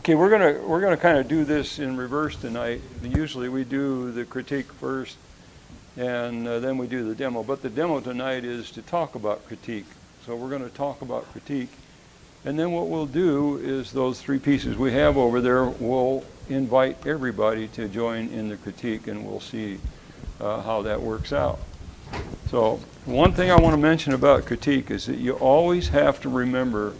Okay, we're gonna kind of do this in reverse tonight. Usually we do the critique first, and then we do the demo. But the demo tonight is to talk about critique. So we're going to talk about critique, and then what we'll do is those three pieces we have over there. We'll invite everybody to join in the critique, and we'll see how that works out. So one thing I want to mention about critique is that you always have to remember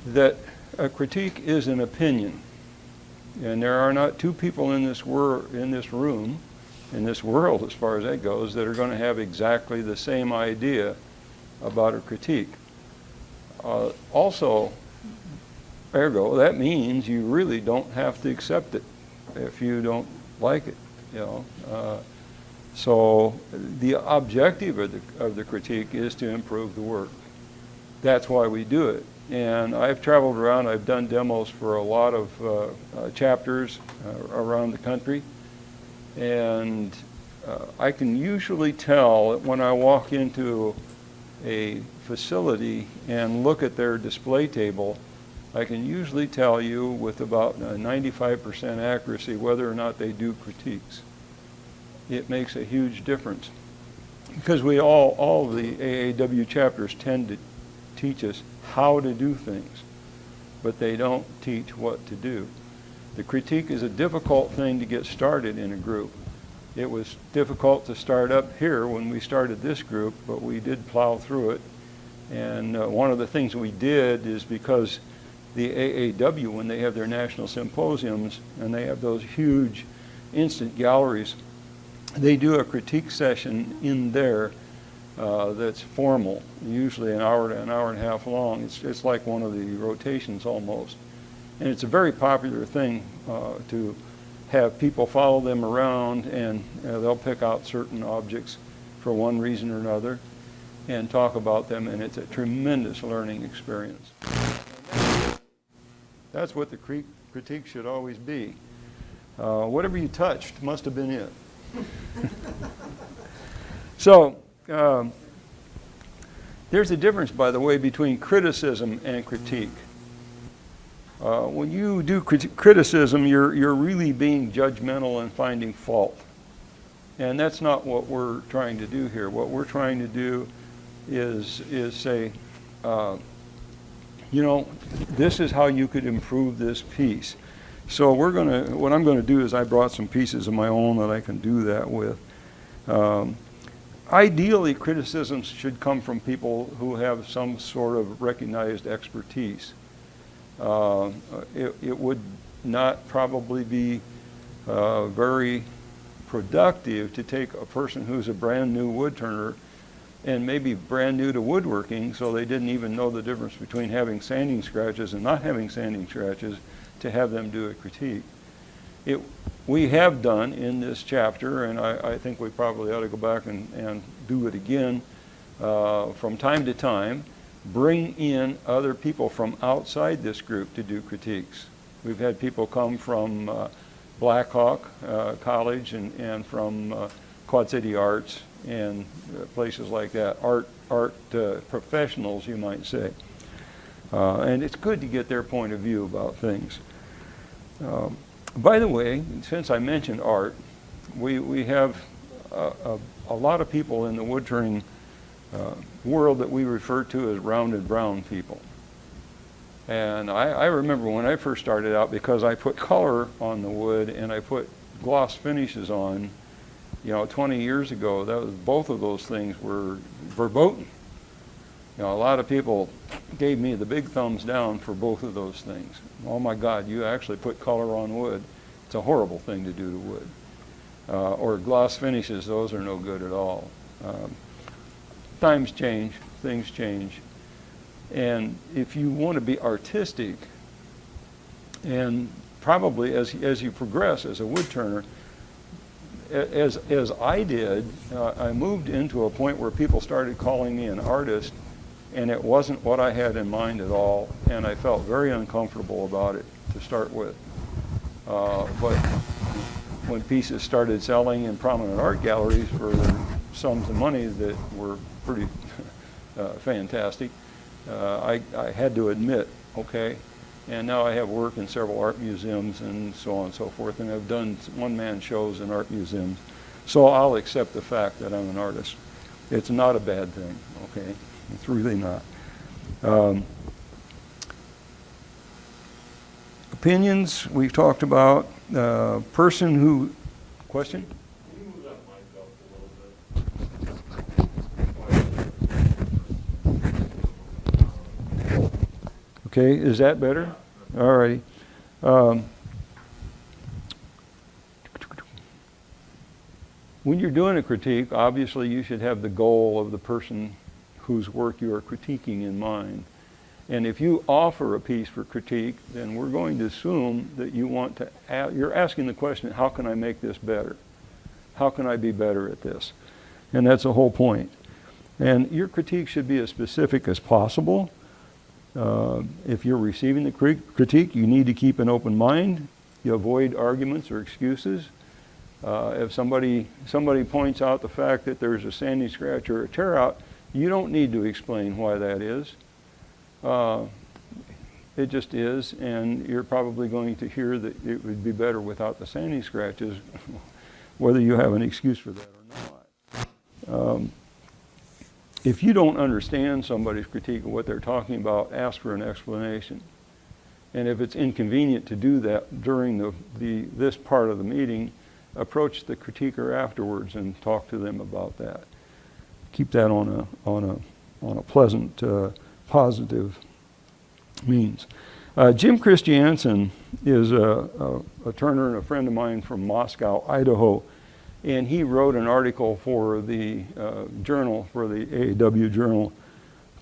that a critique is an opinion, and there are not two people in this room, in this world as far as that goes, that are going to have exactly the same idea about a critique. Also, ergo, that means you really don't have to accept it if you don't like it. So the objective of the critique is to improve the work. That's why we do it. And I've traveled around, I've done demos for a lot of chapters around the country, and I can usually tell that when I walk into a facility and look at their display table, I can usually tell you with about 95% accuracy whether or not they do critiques. It makes a huge difference, because we all the AAW chapters tend to teach us how to do things, but they don't teach what to do. The critique is a difficult thing to get started in a group. It was difficult to start up here when we started this group, but we did plow through it. And one of the things we did is, because the AAW, when they have their national symposiums and they have those huge instant galleries, they do a critique session in there that's formal, usually an hour to an hour and a half long. It's like one of the rotations almost. And it's a very popular thing to have people follow them around, and they'll pick out certain objects for one reason or another and talk about them, and it's a tremendous learning experience. That's what the critique should always be. Whatever you touched must have been it. So, there's a difference, by the way, between criticism and critique. When you do criticism, you're really being judgmental and finding fault. And that's not what we're trying to do here. What we're trying to do is say, this is how you could improve this piece. So what I'm going to do is, I brought some pieces of my own that I can do that with. Ideally, criticisms should come from people who have some sort of recognized expertise. It would not probably be very productive to take a person who's a brand new woodturner and maybe brand new to woodworking, so they didn't even know the difference between having sanding scratches and not having sanding scratches, to have them do a critique. We have done in this chapter, and I think we probably ought to go back and do it again from time to time, bring in other people from outside this group to do critiques. We've had people come from Blackhawk College and from Quad City Arts and places like that, art professionals, you might say. And it's good to get their point of view about things. By the way, since I mentioned art, we have a lot of people in the woodturning world that we refer to as rounded brown people. And I remember when I first started out, because I put color on the wood and I put gloss finishes on, 20 years ago, both of those things were verboten. A lot of people gave me the big thumbs down for both of those things. Oh my God, you actually put color on wood. It's a horrible thing to do to wood. Or gloss finishes, those are no good at all. Times change, things change. And if you want to be artistic, and probably as you progress as a woodturner, as I did, I moved into a point where people started calling me an artist, and it wasn't what I had in mind at all, and I felt very uncomfortable about it to start with. But when pieces started selling in prominent art galleries for sums of money that were pretty fantastic, I had to admit, okay, And now I have work in several art museums and so on and so forth, and I've done one-man shows in art museums. So I'll accept the fact that I'm an artist. It's not a bad thing, okay? It's really not. Opinions, we've talked about. Person who, question? Can you move that mic up a little bit? Okay, is that better? All righty. When you're doing a critique, obviously you should have the goal of the person whose work you are critiquing in mind. And if you offer a piece for critique, then we're going to assume that you want to, you're asking the question, how can I make this better? How can I be better at this? And that's the whole point. And your critique should be as specific as possible. If you're receiving the critique, you need to keep an open mind. You avoid arguments or excuses. If somebody points out the fact that there's a sanding scratch or a tear out, you don't need to explain why that is. It just is, and you're probably going to hear that it would be better without the sanding scratches, whether you have an excuse for that or not. If you don't understand somebody's critique of what they're talking about, ask for an explanation. And if it's inconvenient to do that during this part of the meeting, approach the critiquer afterwards and talk to them about that. Keep that on a pleasant, positive means. Jim Christiansen is a turner and a friend of mine from Moscow, Idaho, and he wrote an article for the journal, for the AAW journal,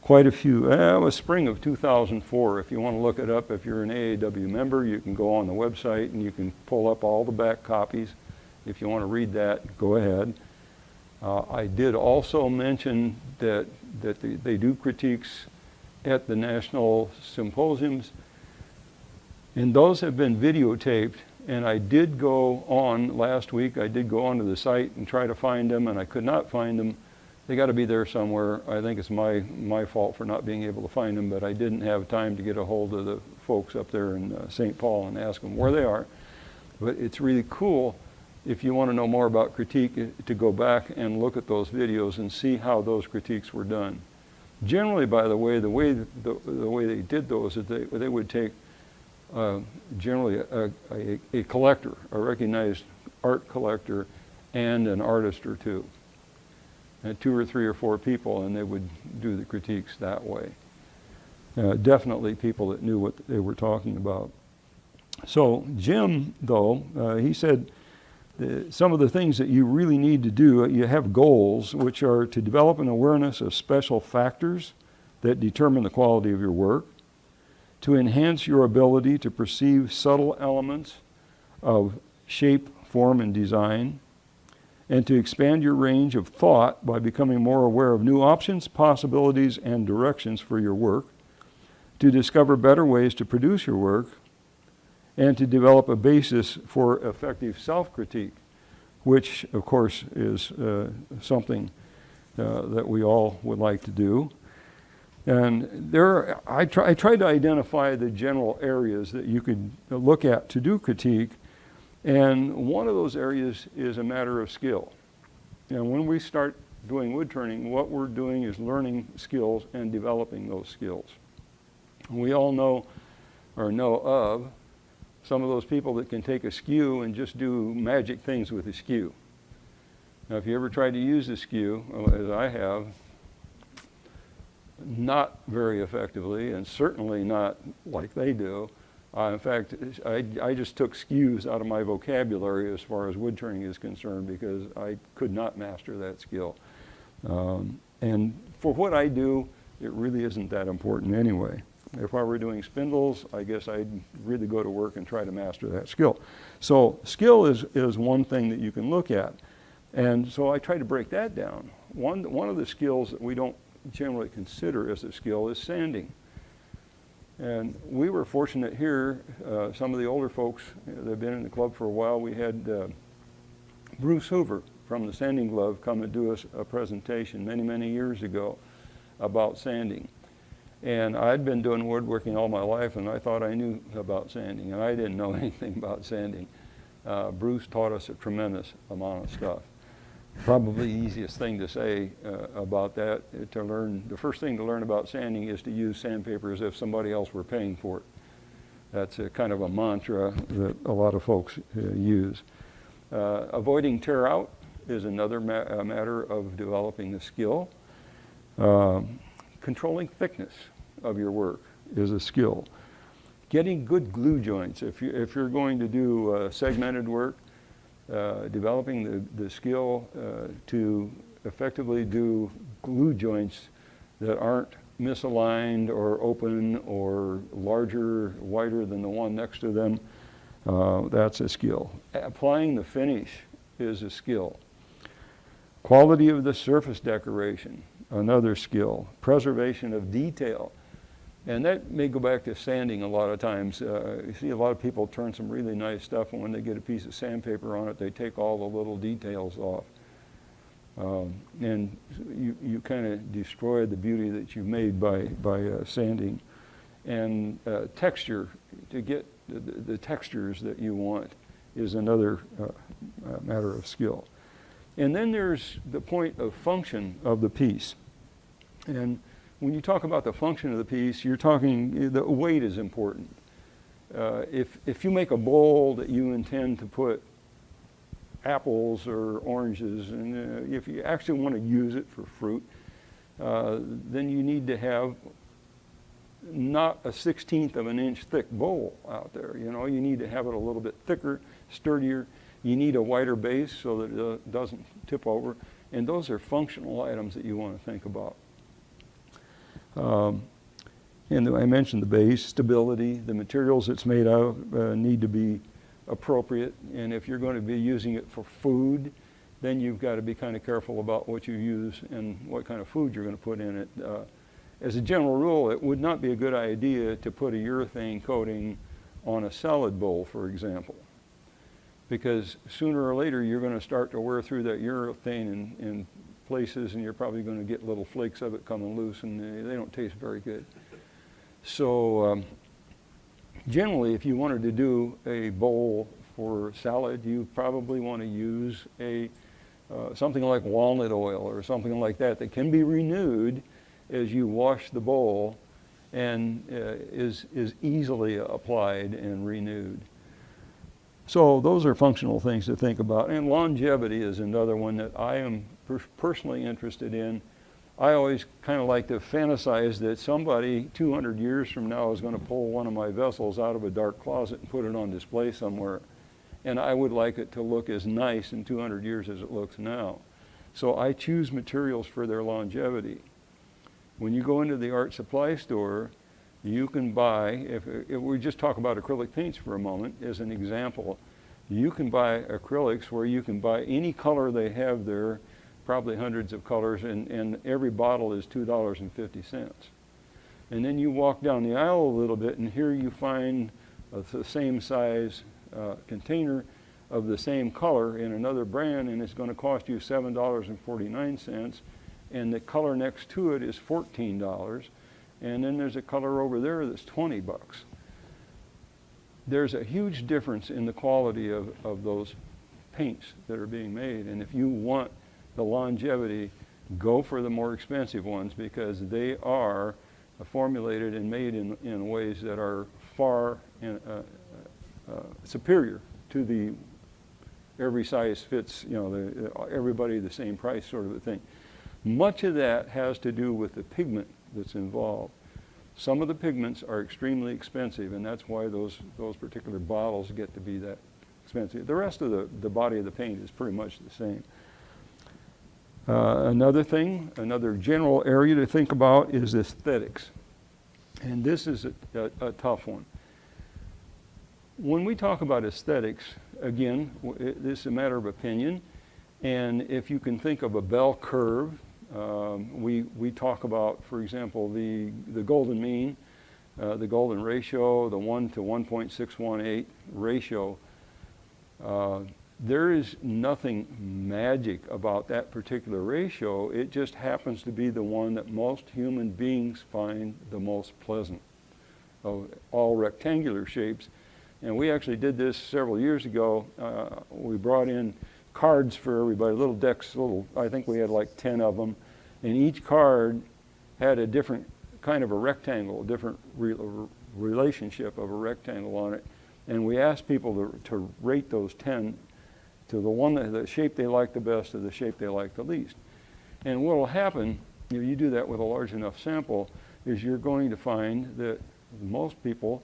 quite a few, it was spring of 2004. If you want to look it up, if you're an AAW member, you can go on the website and you can pull up all the back copies. If you want to read that, go ahead. I did also mention that they do critiques at the national symposiums, and those have been videotaped. And I did go on last week, I did go onto the site and try to find them, and I could not find them. They got to be there somewhere. I think it's my fault for not being able to find them, but I didn't have time to get a hold of the folks up there in St. Paul and ask them where they are. But it's really cool, if you want to know more about critique, to go back and look at those videos and see how those critiques were done. Generally, by the way they did those is they would take generally a collector, a recognized art collector, and an artist or two, and 2 or 3 or 4 people, and they would do the critiques that way. Definitely people that knew what they were talking about. So Jim, though, he said some of the things that you really need to do, you have goals, which are to develop an awareness of special factors that determine the quality of your work, to enhance your ability to perceive subtle elements of shape, form, and design, and to expand your range of thought by becoming more aware of new options, possibilities, and directions for your work, to discover better ways to produce your work, and to develop a basis for effective self-critique, which, of course, is something that we all would like to do. And I tried to identify the general areas that you could look at to do critique, and one of those areas is a matter of skill. And when we start doing wood turning, what we're doing is learning skills and developing those skills. We all know of some of those people that can take a skew and just do magic things with a skew. Now, if you ever tried to use a skew, as I have, not very effectively, and certainly not like they do. In fact, I just took skews out of my vocabulary as far as wood turning is concerned, because I could not master that skill. And for what I do, it really isn't that important anyway. If I were doing spindles, I guess I'd really go to work and try to master that skill. So skill is one thing that you can look at. And so I try to break that down. One of the skills that we don't generally consider as a skill is sanding. And we were fortunate here, some of the older folks that have been in the club for a while, we had Bruce Hoover from the Sanding Glove come and do us a presentation many, many years ago about sanding. And I'd been doing woodworking all my life, and I thought I knew about sanding, and I didn't know anything about sanding. Bruce taught us a tremendous amount of stuff. Probably the easiest thing to say about that, the first thing to learn about sanding is to use sandpaper as if somebody else were paying for it. That's a kind of a mantra that a lot of folks use. Avoiding tear out is another matter of developing the skill. Controlling thickness of your work is a skill. Getting good glue joints. If you're going to do segmented work, developing the skill to effectively do glue joints that aren't misaligned or open or larger, wider than the one next to them, that's a skill. Applying the finish is a skill. Quality of the surface decoration, another skill. Preservation of detail. And that may go back to sanding a lot of times. You see a lot of people turn some really nice stuff, and when they get a piece of sandpaper on it, they take all the little details off. And you kind of destroy the beauty that you made by sanding. And texture, to get the textures that you want, is another matter of skill. And then there's the point of function of the piece. And when you talk about the function of the piece, you're talking, the weight is important. If you make a bowl that you intend to put apples or oranges, and if you actually want to use it for fruit, then you need to have not a 1/16 of an inch thick bowl out there. You know, you need to have it a little bit thicker, sturdier. You need a wider base so that it doesn't tip over. And those are functional items that you want to think about. And I mentioned the base, stability, the materials it's made out of need to be appropriate. And if you're going to be using it for food, then you've got to be kind of careful about what you use and what kind of food you're going to put in it. As a general rule, it would not be a good idea to put a urethane coating on a salad bowl, for example, because sooner or later you're going to start to wear through that urethane in places, and you're probably going to get little flakes of it coming loose, and they don't taste very good. So generally, if you wanted to do a bowl for salad, you probably want to use something like walnut oil or something like that that can be renewed as you wash the bowl and is easily applied and renewed. So those are functional things to think about. And longevity is another one that I am personally interested in. I always kind of like to fantasize that somebody 200 years from now is going to pull one of my vessels out of a dark closet and put it on display somewhere. And I would like it to look as nice in 200 years as it looks now. So I choose materials for their longevity. When you go into the art supply store, you can buy, if we just talk about acrylic paints for a moment as an example, you can buy acrylics where you can buy any color they have there, probably hundreds of colors, and every bottle is $2.50. And then you walk down the aisle a little bit, and here you find the same size container of the same color in another brand, and it's going to cost you $7.49, and the color next to it is $14. And then there's a color over there that's 20 bucks. There's a huge difference in the quality of those paints that are being made. And if you want the longevity, go for the more expensive ones, because they are formulated and made in ways that are far superior to the every size fits, everybody the same price sort of a thing. Much of that has to do with the pigment that's involved. Some of the pigments are extremely expensive, and that's why those particular bottles get to be that expensive. The rest of the body of the paint is pretty much the same. Another general area to think about is aesthetics. And this is a tough one. When we talk about aesthetics, again, this is a matter of opinion. And if you can think of a bell curve, we talk about, for example, the golden mean, the golden ratio, the 1 to 1.618 ratio. There is nothing magic about that particular ratio. It just happens to be the one that most human beings find the most pleasant of all rectangular shapes. And we actually did this several years ago. We brought in cards for everybody, little decks, I think we had like 10 of them. And each card had a different kind of a rectangle, a different relationship of a rectangle on it. And we asked people to rate those 10 to the shape they like the best to the shape they like the least. And what will happen, if you do that with a large enough sample, is you're going to find that most people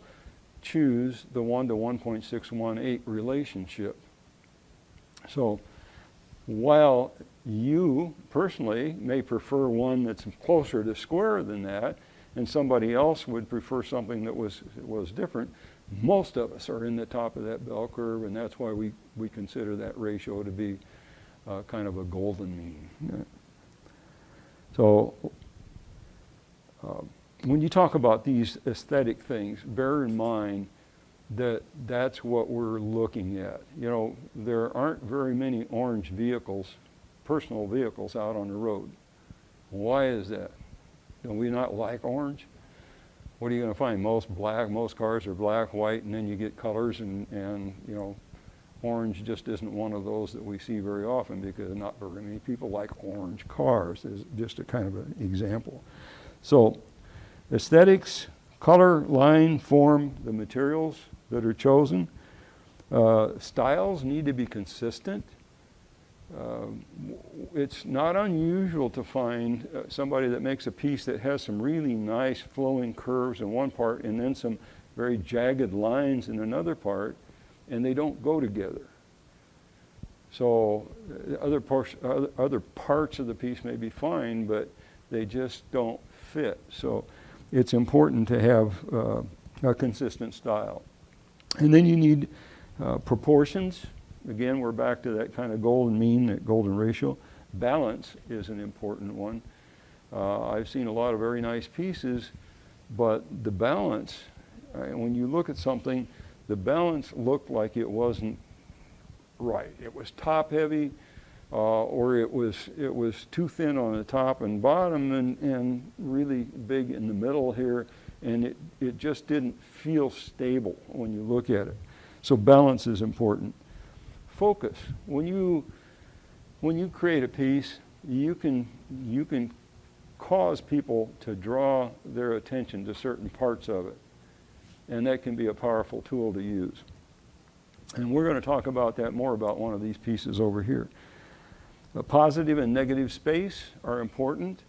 choose the 1 to 1.618 relationship. So while you personally may prefer one that's closer to square than that, and somebody else would prefer something that was different, most of us are in the top of that bell curve, and that's why we consider that ratio to be kind of a golden mean. Yeah. So when you talk about these aesthetic things, bear in mind that that's what we're looking at. You know, there aren't very many orange vehicles, personal vehicles, out on the road. Why is that? Do we not like orange? What are you going to find? Most cars are black, white, and then you get colors, and you know, orange just isn't one of those that we see very often because not very many people like orange cars. Is just a kind of an example. So aesthetics, color, line, form, the materials that are chosen. Styles need to be consistent. It's not unusual to find somebody that makes a piece that has some really nice flowing curves in one part and then some very jagged lines in another part, and they don't go together. So other parts of the piece may be fine, but they just don't fit. So it's important to have a consistent style. And then you need proportions. Again, we're back to that kind of golden mean, that golden ratio. Balance is an important one. I've seen a lot of very nice pieces, but the balance, when you look at something, the balance looked like it wasn't right. It was top heavy, or it was too thin on the top and bottom and really big in the middle here, and it just didn't feel stable when you look at it. So balance is important. Focus. When you create a piece, you can cause people to draw their attention to certain parts of it, and that can be a powerful tool to use. And we're going to talk about that more about one of these pieces over here. A positive and negative space are important.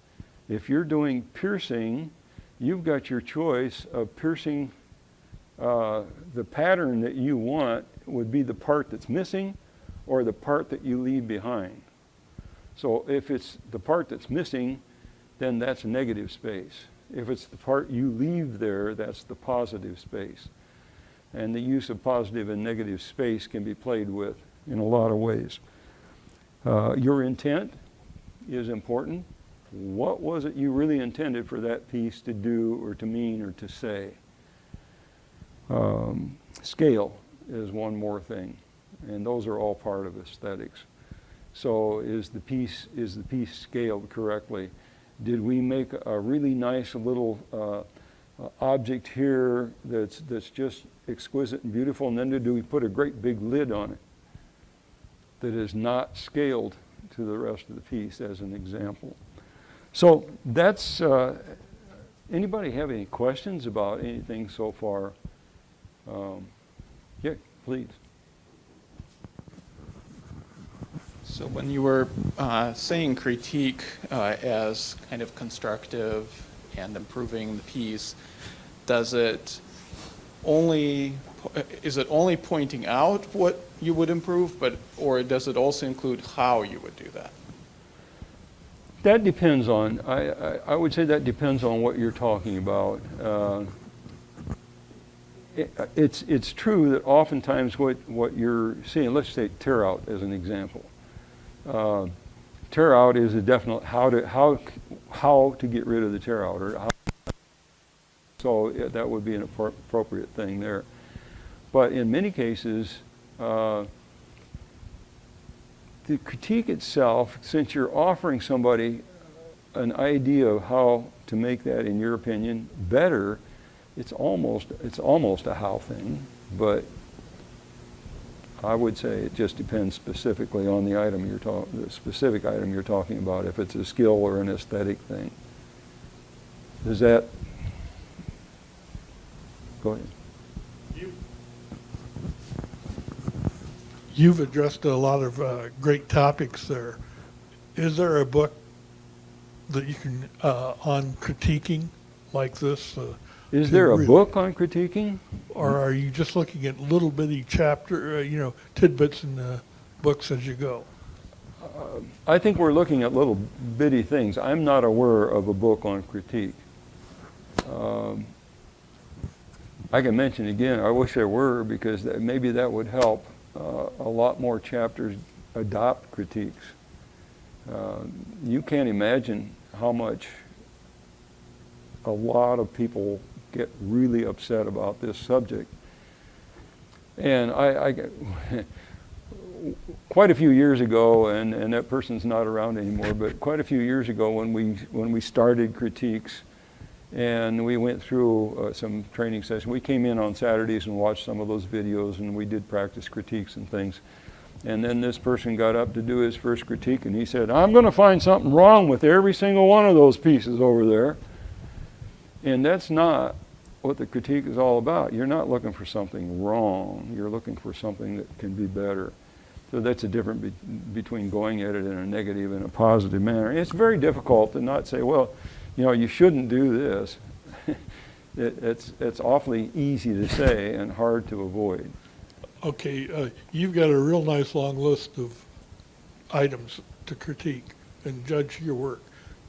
If you're doing piercing, you've got your choice of piercing. The pattern that you want would be the part that's missing or the part that you leave behind. So if it's the part that's missing, then that's negative space. If it's the part you leave there, that's the positive space. And the use of positive and negative space can be played with in a lot of ways. Your intent is important. What was it you really intended for that piece to do or to mean or to say? Scale is one more thing, and those are all part of aesthetics. So is the piece scaled correctly? Did we make a really nice little object here that's just exquisite and beautiful, and then do we put a great big lid on it that is not scaled to the rest of the piece, as an example? So that's, anybody have any questions about anything so far? Yeah, please. So when you were saying critique as kind of constructive and improving the piece, is it only pointing out what you would improve, or does it also include how you would do that? That depends on, I would say that depends on what you're talking about. It's true that oftentimes what you're seeing, let's say tear out as an example. Tear out is a definite how to get rid of the tear out, or so that would be an appropriate thing there. But in many cases, the critique itself, since you're offering somebody an idea of how to make that, in your opinion, better, it's almost a how thing, but I would say it just depends specifically on the item the specific item you're talking about, if it's a skill or an aesthetic thing. Does that? Go ahead. You've addressed a lot of great topics there. Is there a book that you can on critiquing like this? Is there a book on critiquing? Or are you just looking at little bitty chapter, tidbits in the books as you go? I think we're looking at little bitty things. I'm not aware of a book on critique. I can mention again, I wish there were, because maybe that would help a lot more chapters adopt critiques. You can't imagine how much a lot of people get really upset about this subject. And I quite a few years ago, and that person's not around anymore, but quite a few years ago when we started critiques, and we went through some training sessions. We came in on Saturdays and watched some of those videos, and we did practice critiques and things. And then this person got up to do his first critique, and he said, "I'm going to find something wrong with every single one of those pieces over there." And that's not what the critique is all about. You're not looking for something wrong. You're looking for something that can be better. So that's a difference between going at it in a negative and a positive manner. And it's very difficult to not say, well, you shouldn't do this. It's awfully easy to say and hard to avoid. Okay, you've got a real nice long list of items to critique and judge your work.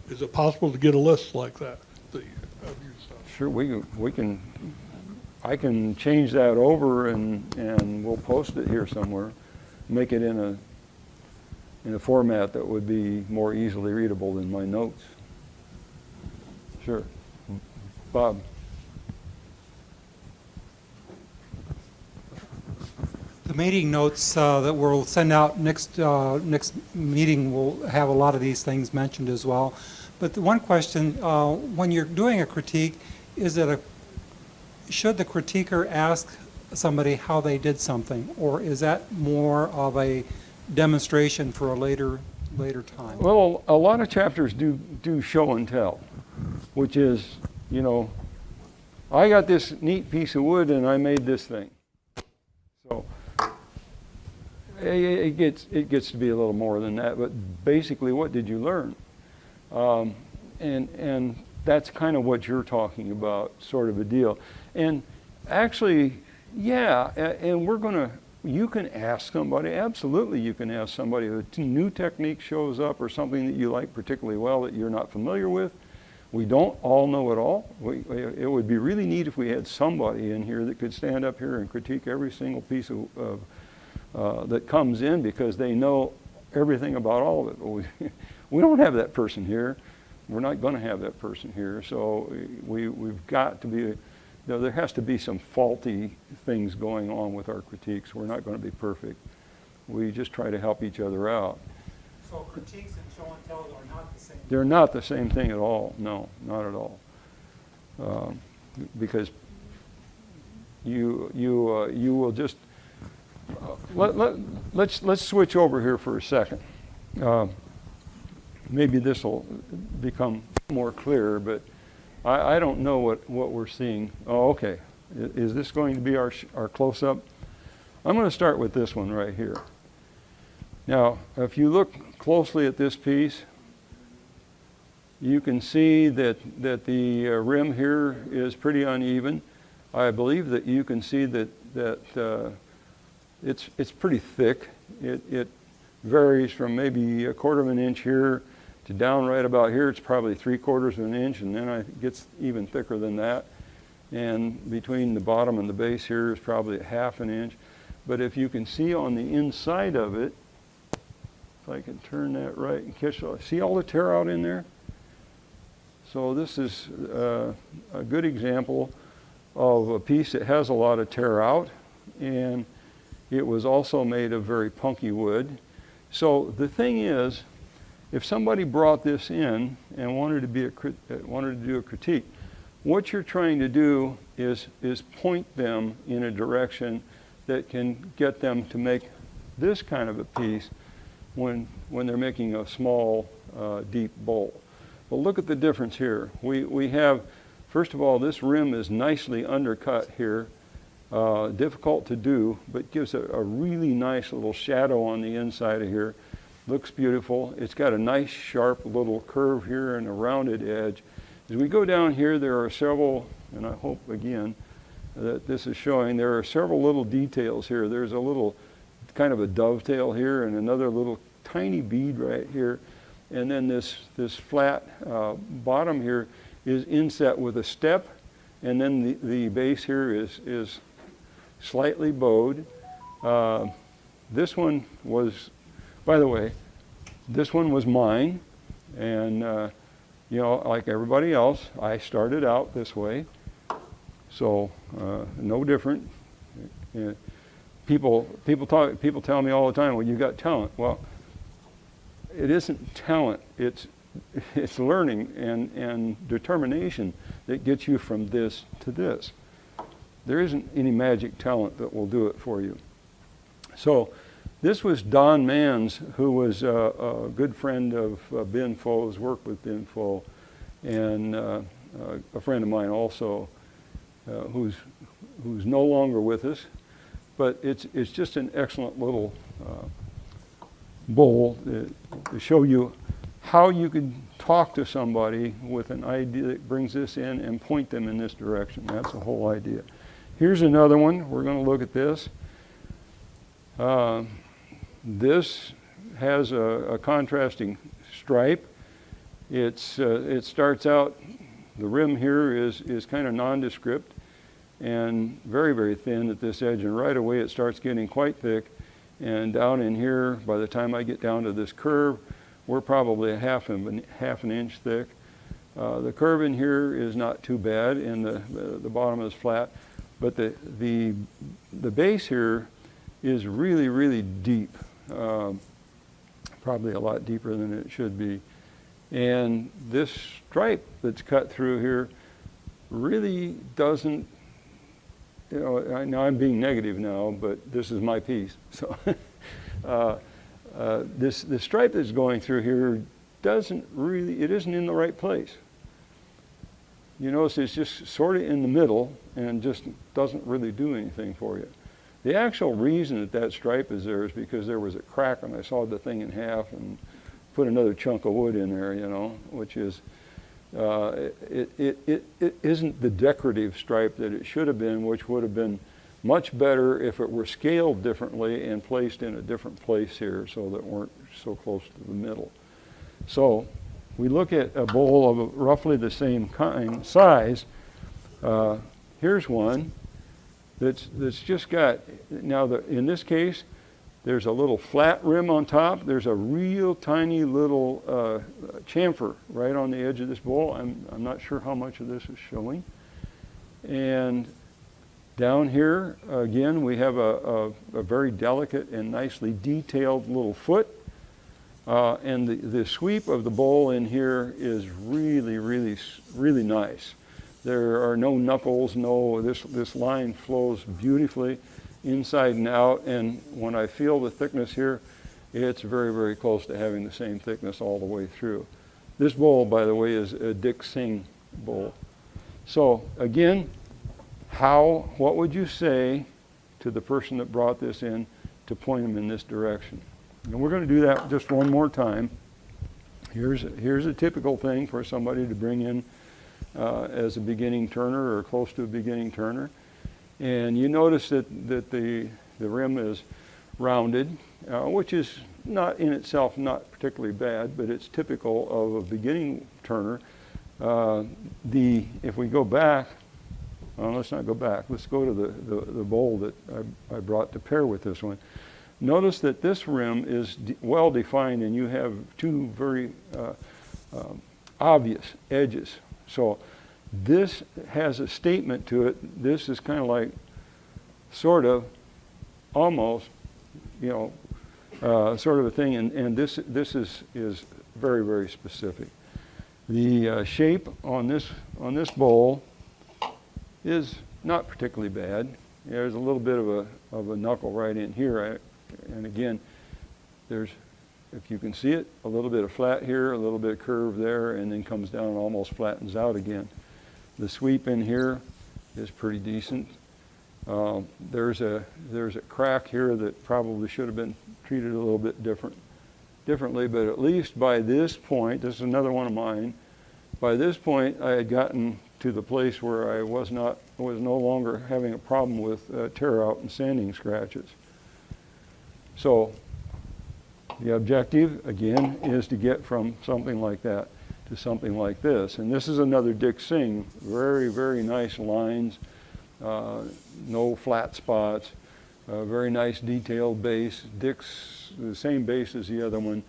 Is it possible to get a list like that of your stuff? Sure, we can. I can change that over and we'll post it here somewhere. Make it in a format that would be more easily readable than my notes. Sure. Bob. The meeting notes that we'll send out next meeting will have a lot of these things mentioned as well. But the one question, when you're doing a critique, should the critiquer ask somebody how they did something, or is that more of a demonstration for a later time? Well, a lot of chapters do show and tell, which is, I got this neat piece of wood and I made this thing. So it gets to be a little more than that, but basically, what did you learn? And that's kind of what you're talking about, sort of a deal. And actually, yeah, and you can ask somebody, absolutely you can ask somebody, if a new technique shows up or something that you like particularly well that you're not familiar with. We don't all know it all. It would be really neat if we had somebody in here that could stand up here and critique every single piece of that comes in, because they know everything about all of it. But we don't have that person here. We're not going to have that person here. So we've got to be, there has to be some faulty things going on with our critiques. We're not going to be perfect. We just try to help each other out. So critiques and show and tell are not the same? They're not the same thing at all. No, not at all. Because you will just let's switch over here for a second. Maybe this will become more clear, but I don't know what we're seeing. Oh, okay. Is this going to be our close-up? I'm going to start with this one right here. Now, if you look closely at this piece, you can see that the rim here is pretty uneven. I believe that you can see that it's pretty thick. It varies from maybe 1/4 of an inch here to down right about here. It's probably 3/4 of an inch, and then it gets even thicker than that. And between the bottom and the base here is probably 1/2 an inch. But if you can see on the inside of it, if I can turn that right and catch, see all the tear out in there? So this is a good example of a piece that has a lot of tear out, and it was also made of very punky wood. So the thing is, if somebody brought this in and wanted to do a critique, what you're trying to do is point them in a direction that can get them to make this kind of a piece when they're making a small, deep bowl. Well, look at the difference here. We have, first of all, this rim is nicely undercut here. Difficult to do, but gives a really nice little shadow on the inside of here. Looks beautiful. It's got a nice sharp little curve here and a rounded edge. As we go down here, there are several, and I hope again that this is showing, there are several little details here. There's a little kind of a dovetail here and another little tiny bead right here. And then this flat bottom here is inset with a step, and then the base here is slightly bowed. This one was, by the way, this one was mine, and you know, like everybody else, I started out this way, so no different. People tell me all the time, well, you got talent. Well, it isn't talent, it's learning and determination that gets you from this to this. There isn't any magic talent that will do it for you. So this was Don Manns, who was a good friend of Ben Fo's, worked with Ben Fo, and a friend of mine also, who's no longer with us. But it's just an excellent little bowl to show you how you could talk to somebody with an idea that brings this in and point them in this direction. That's the whole idea. Here's another one. We're going to look at this. This has a contrasting stripe. It starts out, the rim here is kind of nondescript and very, very thin at this edge, and right away it starts getting quite thick. And down in here, by the time I get down to this curve, we're probably a half an inch thick. The curve in here is not too bad, and the bottom is flat, but the base here is really, really deep, probably a lot deeper than it should be. And this stripe that's cut through here really doesn't, you know, now I'm being negative now, but this is my piece. So this stripe that's going through here it isn't in the right place. You notice it's just sort of in the middle and just doesn't really do anything for you. The actual reason that stripe is there is because there was a crack and I sawed the thing in half and put another chunk of wood in there, you know, which is, it isn't the decorative stripe that it should have been, which would have been much better if it were scaled differently and placed in a different place here so that weren't so close to the middle. So we look at a bowl of roughly the same size. Here's one that's just got, now in this case, there's a little flat rim on top. There's a real tiny little chamfer right on the edge of this bowl. I'm not sure how much of this is showing. And down here, again, we have a very delicate and nicely detailed little foot. And the sweep of the bowl in here is really, really, really nice. There are no knuckles, this line flows beautifully inside and out, and when I feel the thickness here, it's very, very close to having the same thickness all the way through. This bowl, by the way, is a Dick Singh bowl. So again, what would you say to the person that brought this in to point them in this direction? And we're going to do that just one more time. Here's a typical thing for somebody to bring in as a beginning turner or close to a beginning turner. And you notice that the rim is rounded, which is not in itself not particularly bad, but it's typical of a beginning turner. If we go back, well, let's not go back. Let's go to the bowl that I brought to pair with this one. Notice that this rim is well defined, and you have two very obvious edges. So this has a statement to it. This is kind of like, sort of, almost, you know, sort of a thing, and this is very, very specific. The shape on this bowl is not particularly bad. There's a little bit of a knuckle right in here, and again, there's, if you can see it, a little bit of flat here, a little bit of curve there, and then comes down and almost flattens out again. The sweep in here is pretty decent. There's a crack here that probably should have been treated a little bit differently, but at least by this point, this is another one of mine, by this point I had gotten to the place where I was no longer having a problem with tear out and sanding scratches. So the objective, again, is to get from something like that to something like this. And this is another Dick Sing, very, very nice lines, no flat spots, very nice detailed base. Dick's the same base as the other one.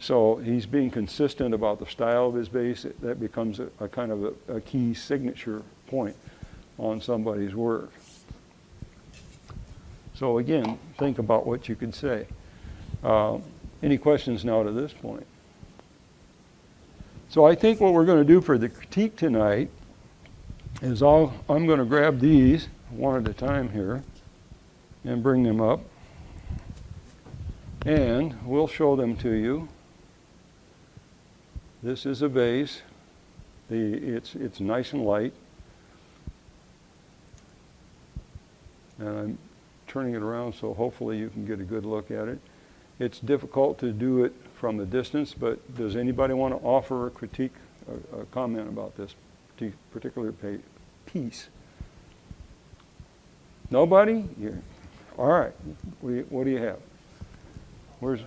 So he's being consistent about the style of his base. That becomes a kind of a key signature point on somebody's work. So again, think about what you could say. Any questions now to this point? So I think what we're going to do for the critique tonight is I'm going to grab these one at a time here and bring them up, and we'll show them to you. This is a vase. It's nice and light, and I'm turning it around so hopefully you can get a good look at it. It's difficult to do it from a distance, but does anybody want to offer a critique, a comment about this particular piece? Nobody? Yeah. All right. What do you have? Where's?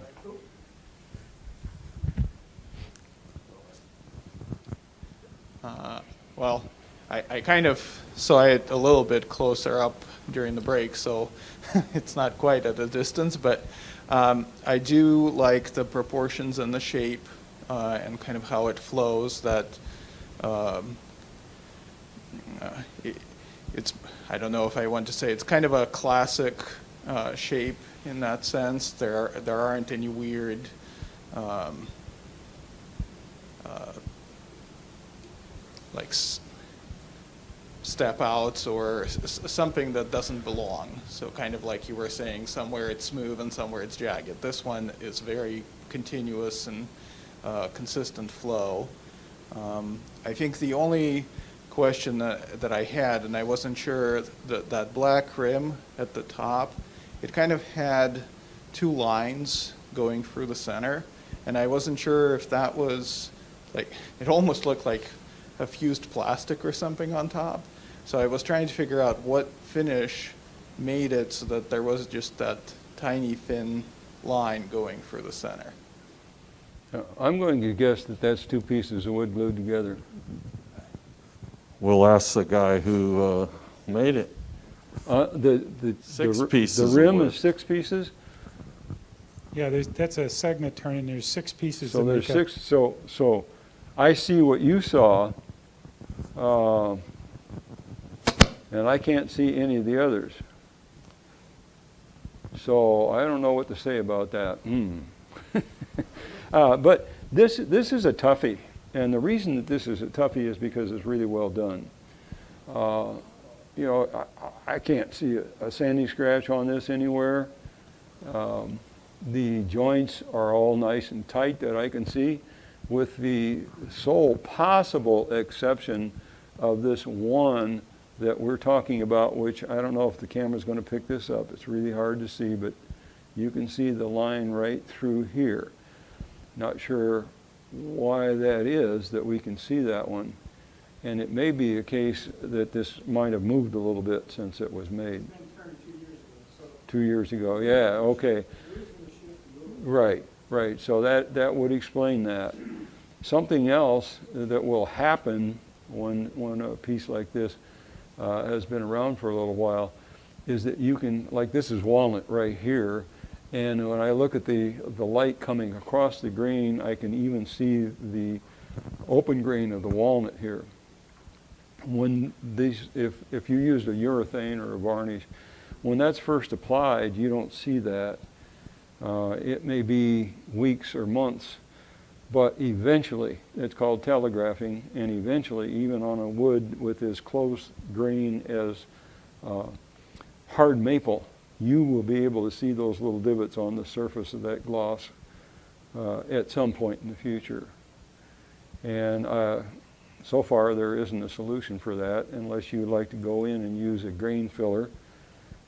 Well, I kind of saw it a little bit closer up during the break, so it's not quite at a distance, but I do like the proportions and the shape and kind of how it flows. That it's, I don't know if I want to say, it's kind of a classic shape in that sense. There aren't any weird like step outs or something that doesn't belong. So kind of like you were saying, somewhere it's smooth and somewhere it's jagged. This one is very continuous and consistent flow. I think the only question that I had, and I wasn't sure, that black rim at the top, it kind of had two lines going through the center, and I wasn't sure if that was, like, it almost looked like a fused plastic or something on top. So I was trying to figure out what finish made it so that there was just that tiny thin line going through the center. I'm going to guess that that's two pieces of wood glued together. We'll ask the guy who made it. Six pieces The of rim wood. is 6 pieces. Yeah, that's a segment turn, and there's 6 pieces. So that there's make up- 6. So I see what you saw, and I can't see any of the others. So I don't know what to say about that. But this is a toughie, and the reason that this is a toughie is because it's really well done. You know, I can't see a sanding scratch on this anywhere. The joints are all nice and tight that I can see, with the sole possible exception of this one that we're talking about, which I don't know if the camera's going to pick this up. It's really hard to see, but you can see the line right through here. Not sure why that is that we can see that one. And it may be a case that this might have moved a little bit since it was made. 2 years ago, yeah, okay. Right. So that would explain that. Something else that will happen when a piece like this has been around for a little while is that you can, like this is walnut right here, and when I look at the light coming across the grain, I can even see the open grain of the walnut here. When these, if you used a urethane or a varnish, when that's first applied, you don't see that. It may be weeks or months, but eventually, it's called telegraphing, and eventually, even on a wood with as close grain as hard maple, you will be able to see those little divots on the surface of that gloss at some point in the future. And so far, there isn't a solution for that unless you like to go in and use a grain filler,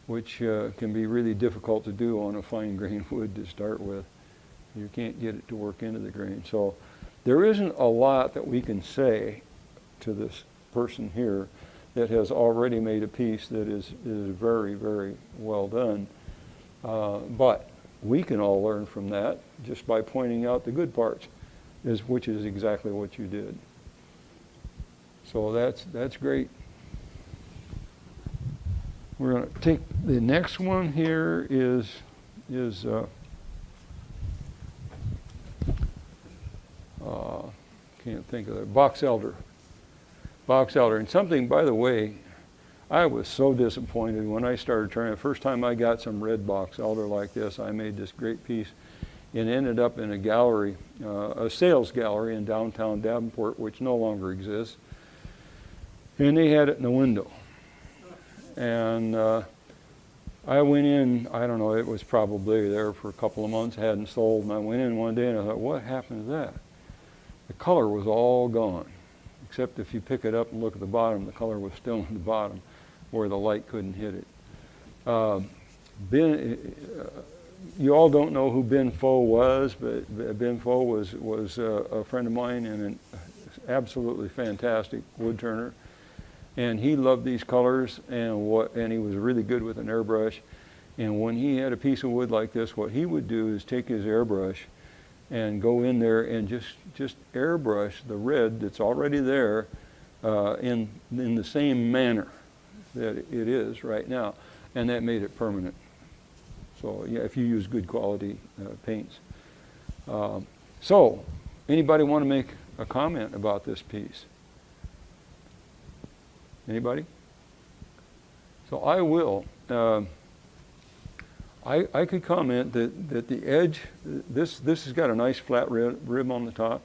which can be really difficult to do on a fine grain wood to start with. You can't get it to work into the grain. So there isn't a lot that we can say to this person here that has already made a piece that is very, very well done. But we can all learn from that just by pointing out the good parts, which is exactly what you did. So that's great. We're going to take the next one here is can't think of it, box elder. Box elder. And something, by the way, I was so disappointed when I started trying. The first time I got some red box elder like this, I made this great piece and ended up in a gallery, a sales gallery in downtown Davenport, which no longer exists. And they had it in the window. And I went in, I don't know, it was probably there for a couple of months, hadn't sold, and I went in one day and I thought, what happened to that? The color was all gone, except if you pick it up and look at the bottom, the color was still in the bottom where the light couldn't hit it. You all don't know who Ben Foe was, but Ben Foe was a friend of mine and an absolutely fantastic wood turner. And he loved these colors, and he was really good with an airbrush. And when he had a piece of wood like this, what he would do is take his airbrush and go in there and just airbrush the red that's already there in the same manner that it is right now. And that made it permanent. So yeah, if you use good quality paints. So anybody want to make a comment about this piece? Anybody? So I will. I could comment that the edge, this has got a nice flat rim on the top,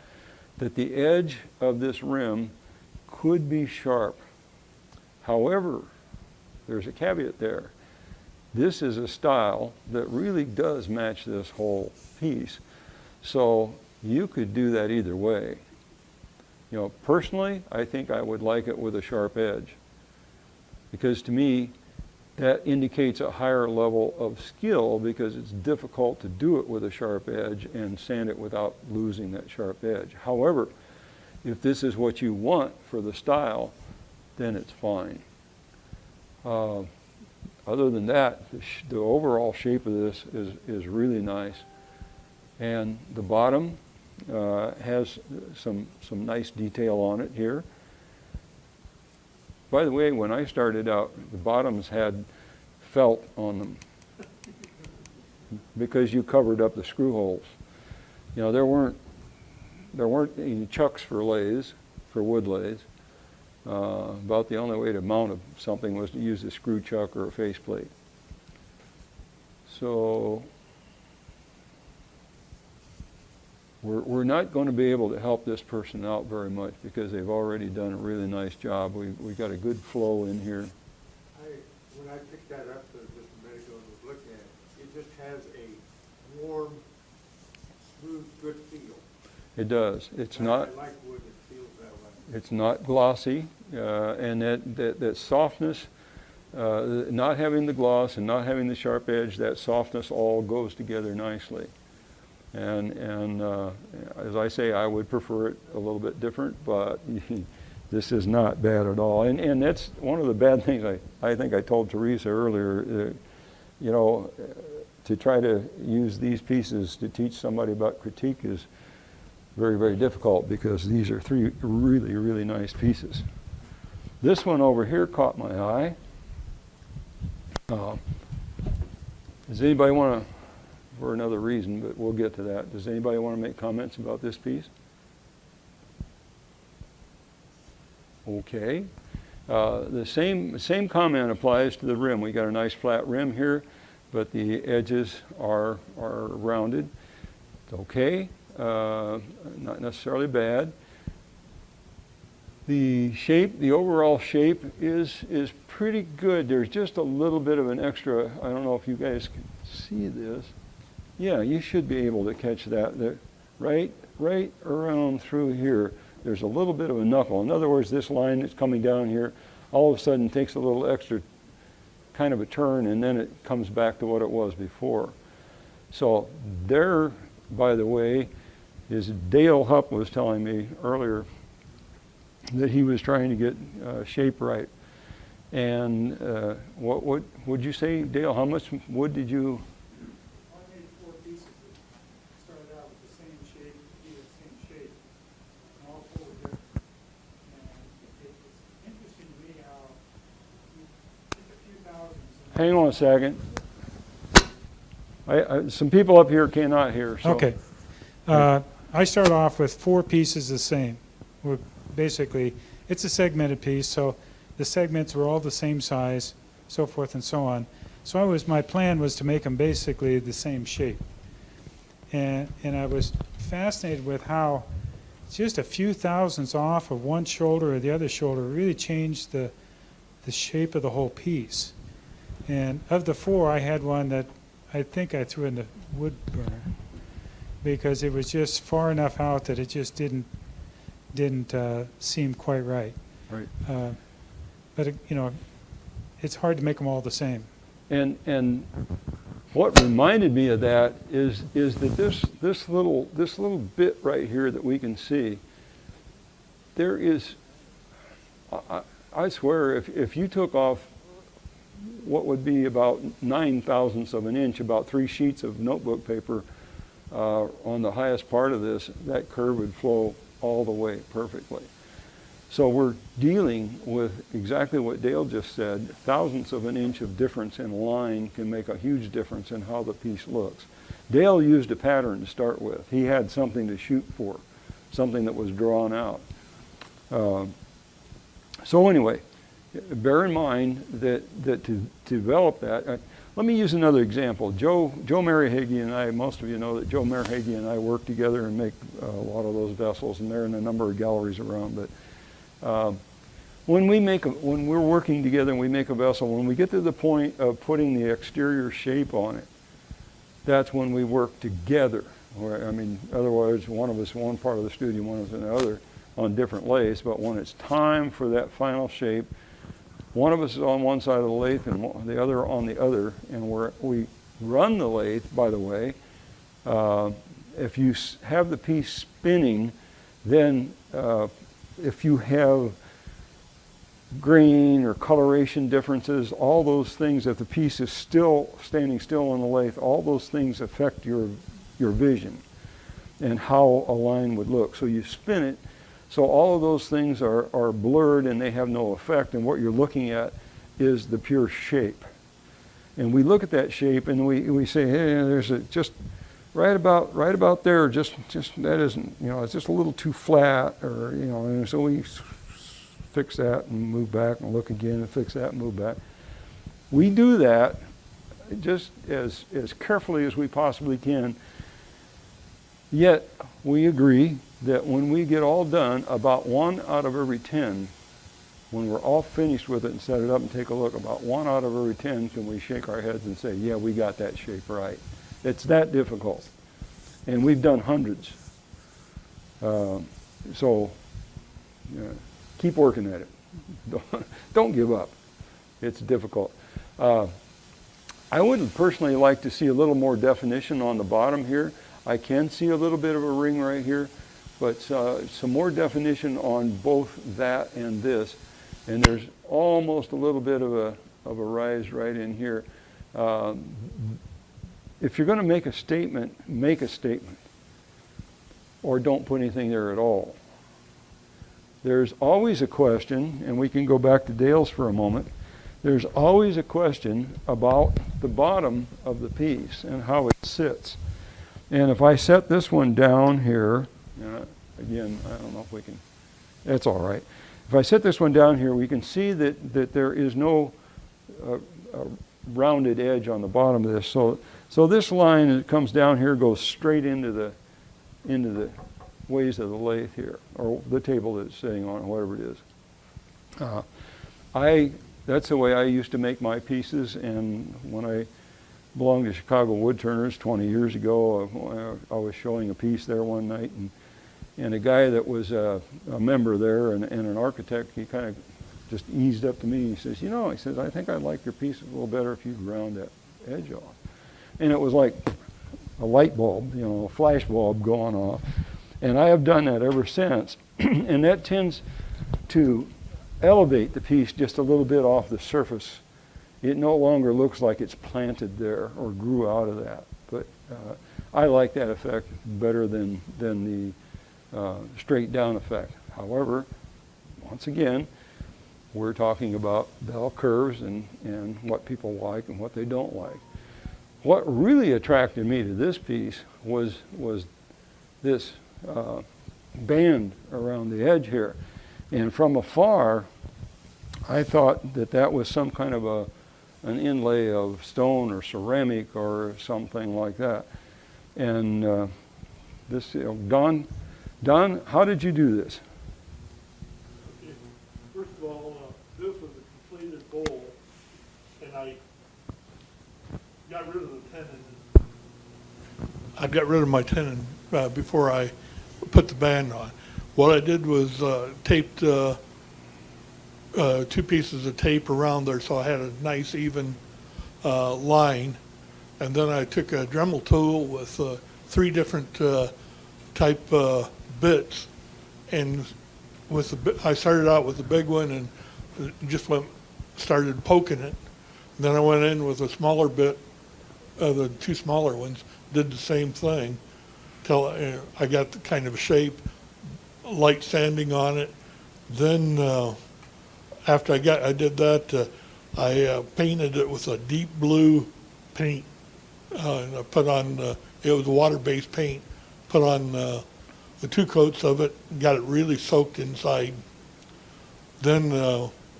that the edge of this rim could be sharp. However, there's a caveat there. This is a style that really does match this whole piece. So you could do that either way. You know, personally, I think I would like it with a sharp edge, because to me, that indicates a higher level of skill, because it's difficult to do it with a sharp edge and sand it without losing that sharp edge. However, if this is what you want for the style, then it's fine. Other than that, the overall shape of this is really nice. And the bottom has some nice detail on it here. By the way, when I started out, the bottoms had felt on them because you covered up the screw holes. You know, there weren't any chucks for lathes, for wood lathes. About the only way to mount something was to use a screw chuck or a faceplate. So we're not going to be able to help this person out very much because they've already done a really nice job. We got a good flow in here. When I picked that up, that Mr. Medico was looking at, it just has a warm, smooth, good feel. It does. It's not. I like wood that feels that way. It's not glossy, and that softness, not having the gloss and not having the sharp edge, that softness all goes together nicely. And as I say, I would prefer it a little bit different, but this is not bad at all. And that's one of the bad things I think I told Teresa earlier. You know, to try to use these pieces to teach somebody about critique is very, very difficult, because these are three really, really nice pieces. This one over here caught my eye. Does anybody want to, for another reason, but we'll get to that. Does anybody want to make comments about this piece? Okay. The same comment applies to the rim. We got a nice flat rim here. but the edges are rounded. It's okay, not necessarily bad. The shape, the overall shape is pretty good. There's just a little bit of an extra, I don't know if you guys can see this. Yeah, you should be able to catch that. Right around through here, there's a little bit of a knuckle. In other words, this line that's coming down here, all of a sudden takes a little extra kind of a turn, and then it comes back to what it was before. So there, by the way, is Dale Hupp was telling me earlier that he was trying to get shape right. And what would you say, Dale? How much wood did you? I made 4 pieces that started out with the same shape, either the same shape, and all 4 were different. And it's interesting to me how just a few thousands. Hang on a second. Some people up here cannot hear. So. Okay. I start off with 4 pieces the same. Basically, it's a segmented piece, so the segments were all the same size, so forth and so on. So my plan was to make them basically the same shape. And I was fascinated with how just a few thousandths off of one shoulder or the other shoulder really changed the shape of the whole piece. And of the 4, I had one that I think I threw in the wood burner because it was just far enough out that it just didn't seem quite right. Right. But it's hard to make them all the same. And what reminded me of that is that this little bit right here that we can see, there is, I swear, if you took off what would be about 9/1000ths of an inch, about 3 sheets of notebook paper on the highest part of this, that curve would flow all the way perfectly. So we're dealing with exactly what Dale just said. Thousandths of an inch of difference in line can make a huge difference in how the piece looks. Dale used a pattern to start with. He had something to shoot for, something that was drawn out. So anyway, bear in mind that to develop that, let me use another example. Joe Merihage and I, most of you know that Joe Merihage and I work together and make a lot of those vessels, and they're in a number of galleries around. But when we're working together and we make a vessel, when we get to the point of putting the exterior shape on it, that's when we work together. Otherwise, one of us in one part of the studio, one of us in the other, on different lathes. But when it's time for that final shape, one of us is on one side of the lathe and the other on the other, and we run the lathe, by the way. If you have the piece spinning, then if you have grain or coloration differences, all those things, if the piece is still standing still on the lathe, all those things affect your vision and how a line would look. So you spin it, so all of those things are blurred and they have no effect, and what you're looking at is the pure shape. And we look at that shape and we say, hey, there's just right about there, just that isn't, it's just a little too flat, or and so we fix that and move back and look again and fix that and move back. We do that just as carefully as we possibly can, yet we agree that when we get all done, about 1 out of every 10, when we're all finished with it and set it up and take a look, about 1 out of every 10 can we shake our heads and say, yeah, we got that shape right. It's that difficult. And we've done hundreds. So keep working at it. Don't give up. It's difficult. I would personally like to see a little more definition on the bottom here. I can see a little bit of a ring right here, but some more definition on both that and this. And there's almost a little bit of a rise right in here. If you're going to make a statement, or don't put anything there at all. There's always a question, and we can go back to Dale's for a moment. There's always a question about the bottom of the piece and how it sits. And if I set this one down here, again, I don't know if we can, it's all right. If I set this one down here, we can see that there is no rounded edge on the bottom of this. So this line that comes down here goes straight into the ways of the lathe here, or the table that it's sitting on, whatever it is. That's the way I used to make my pieces, and when I belonged to Chicago Woodturners 20 years ago, I was showing a piece there one night, and a guy that was a member there and an architect, he kind of just eased up to me. He says, he says, I think I'd like your piece a little better if you ground that edge off. And it was like a light bulb, a flash bulb going off. And I have done that ever since. And that tends to elevate the piece just a little bit off the surface. It no longer looks like it's planted there or grew out of that. But I like that effect better than the straight down effect. However, once again, we're talking about bell curves and what people like and what they don't like. What really attracted me to this piece was this band around the edge here. And from afar, I thought that was some kind of an inlay of stone or ceramic or something like that. And this, Don, how did you do this? First of all, this was a completed bowl, and I got rid of the tenon. I got rid of my tenon before I put the band on. What I did was taped 2 pieces of tape around there so I had a nice even line. And then I took a Dremel tool with 3 different type bits, and I started out with the big one and just started poking it. And then I went in with a smaller bit, the 2 smaller ones, did the same thing till I got the kind of shape, light sanding on it. Then after I did that, I painted it with a deep blue paint. And I put on, it was water-based paint, put on the 2 coats of it, got it really soaked inside. Then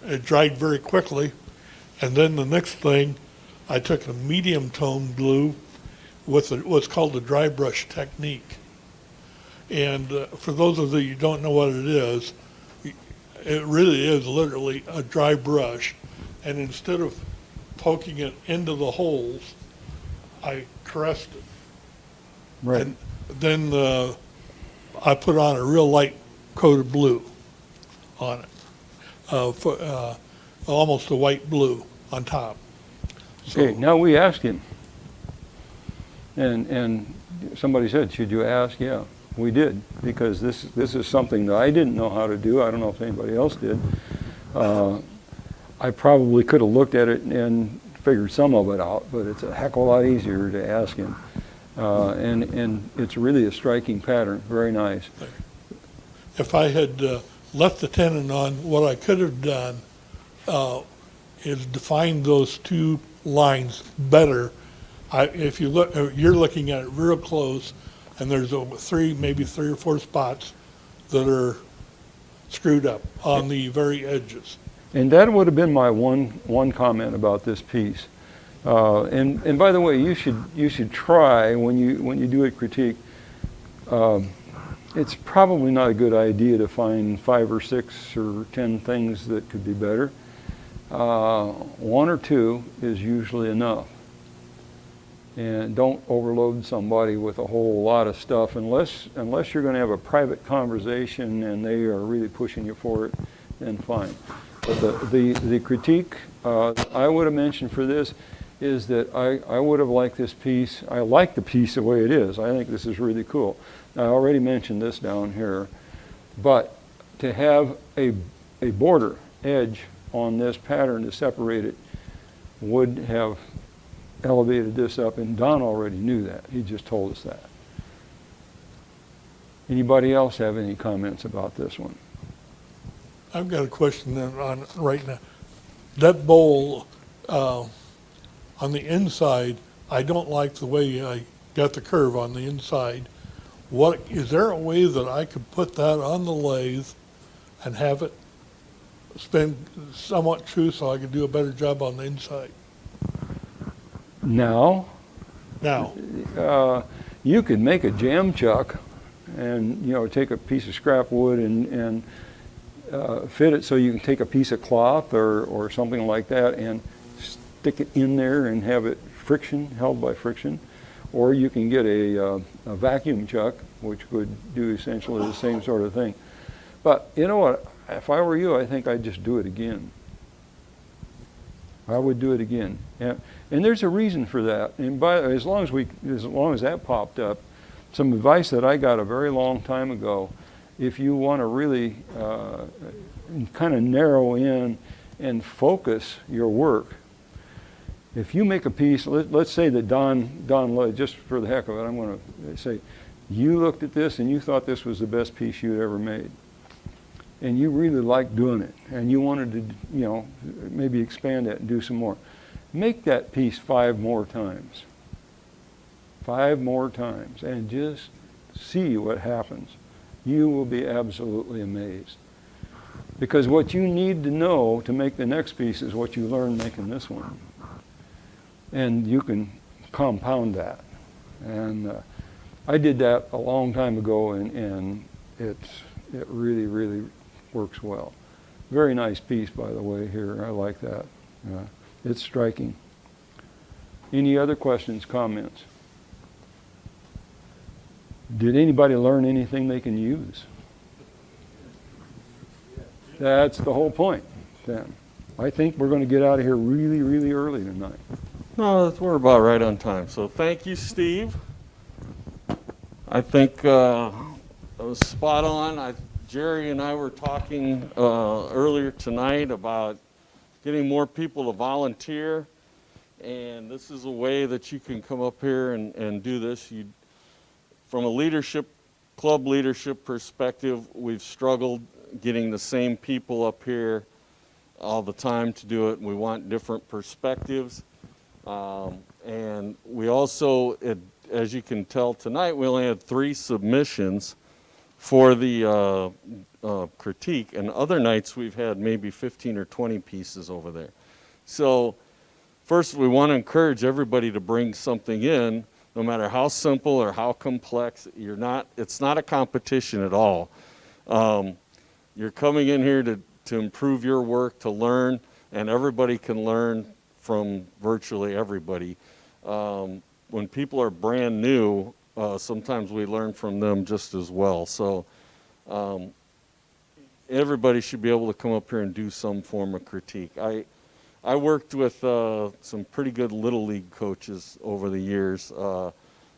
it dried very quickly. And then the next thing, I took a medium tone blue with what's called the dry brush technique. And for those of you who don't know what it is, it really is literally a dry brush. And instead of poking it into the holes, I caressed it. Right. And then I put on a real light coat of blue on it, almost a white blue on top. Okay, now we asked him. And somebody said, should you ask? Yeah, we did, because this is something that I didn't know how to do. I don't know if anybody else did. I probably could have looked at it and figured some of it out, but it's a heck of a lot easier to ask him. And it's really a striking pattern, very nice. If I had left the tenon on, what I could have done is defined those 2 lines better. If you look, you're looking at it real close, and there's maybe 3 or 4 spots that are screwed up on the very edges. And that would have been my one comment about this piece. And by the way, you should try when you do a critique. It's probably not a good idea to find 5 or 6 or 10 things that could be better. 1 or 2 is usually enough. And don't overload somebody with a whole lot of stuff unless you're going to have a private conversation and they are really pushing you for it, then fine. But the critique I would have mentioned for this is that I would have liked this piece. I like the piece the way it is. I think this is really cool. I already mentioned this down here, but to have a border edge on this pattern to separate it would have elevated this up, and Don already knew that. He just told us that. Anybody else have any comments about this one? I've got a question on right now. That bowl on the inside, I don't like the way I got the curve on the inside. Is there a way that I could put that on the lathe and have it spin somewhat true so I could do a better job on the inside? Now, now? you could make a jam chuck and, you know, take a piece of scrap wood and fit it so you can take a piece of cloth or something like that and stick it in there and have it held by friction. Or you can get a vacuum chuck, which would do essentially the same sort of thing. But you know what? If I were you, I think I'd just do it again. I would do it again. And there's a reason for that. And as long as that popped up, some advice that I got a very long time ago, if you want to really kind of narrow in and focus your work, if you make a piece, let's say that Don Lloyd, just for the heck of it, I'm going to say, you looked at this and you thought this was the best piece you'd ever made. And you really liked doing it, and you wanted to, you know, maybe expand it and do some more. Make that piece 5 more times. 5 more times, and just see what happens. You will be absolutely amazed. Because what you need to know to make the next piece is what you learned making this one. And you can compound that. And I did that a long time ago, and it really, really works well. Very nice piece, by the way, here. I like that. It's striking. Any other questions, comments? Did anybody learn anything they can use? That's the whole point, then. I think we're going to get out of here really, really early tonight. No, we're about right on time. So thank you, Steve. I think it was spot on. Jerry and I were talking earlier tonight about getting more people to volunteer, and this is a way that you can come up here and do this. From a club leadership perspective, we've struggled getting the same people up here all the time to do it. We want different perspectives, and we also, as you can tell tonight, we only had 3 submissions for the critique, and other nights we've had maybe 15 or 20 pieces over there. So first, we want to encourage everybody to bring something in, no matter how simple or how complex. It's not a competition at all. You're coming in here to improve your work, to learn, and everybody can learn from virtually everybody. When people are brand new, sometimes we learn from them just as well. So everybody should be able to come up here and do some form of critique. I worked with some pretty good Little League coaches over the years.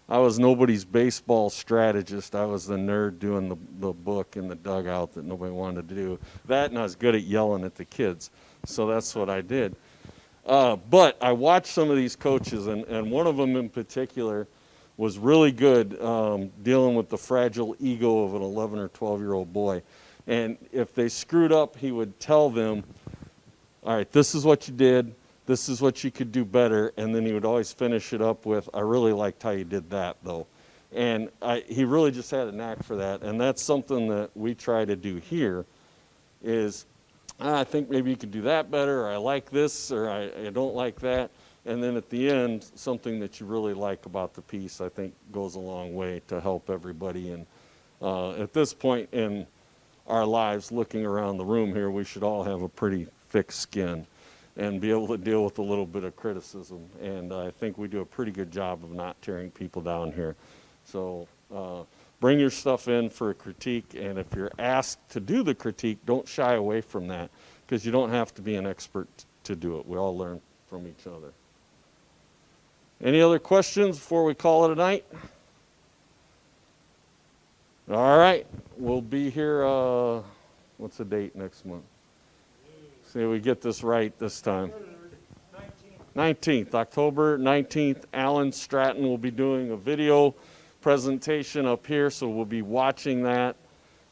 I was nobody's baseball strategist. I was the nerd doing the book in the dugout that nobody wanted to do. That, and I was good at yelling at the kids. So that's what I did. But I watched some of these coaches, and one of them in particular was really good dealing with the fragile ego of an 11 or 12-year-old boy. And if they screwed up, he would tell them, all right, this is what you did, this is what you could do better, and then he would always finish it up with, I really liked how you did that, though. And he really just had a knack for that, and that's something that we try to do here is, I think maybe you could do that better, or I like this, or I don't like that. And then at the end, something that you really like about the piece, I think, goes a long way to help everybody. And at this point in our lives, looking around the room here, we should all have a pretty thick skin and be able to deal with a little bit of criticism. And I think we do a pretty good job of not tearing people down here. So bring your stuff in for a critique, and if you're asked to do the critique, don't shy away from that, because you don't have to be an expert to do it. We all learn from each other. Any other questions before we call it a night? All right, we'll be here, what's the date next month? See if we get this right this time. 19th, October 19th. Alan Stratton will be doing a video presentation up here, so we'll be watching that.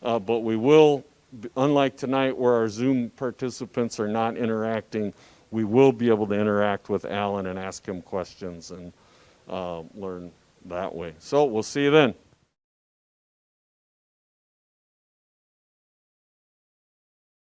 But we will, unlike tonight where our Zoom participants are not interacting, we will be able to interact with Alan and ask him questions and learn that way. So we'll see you then.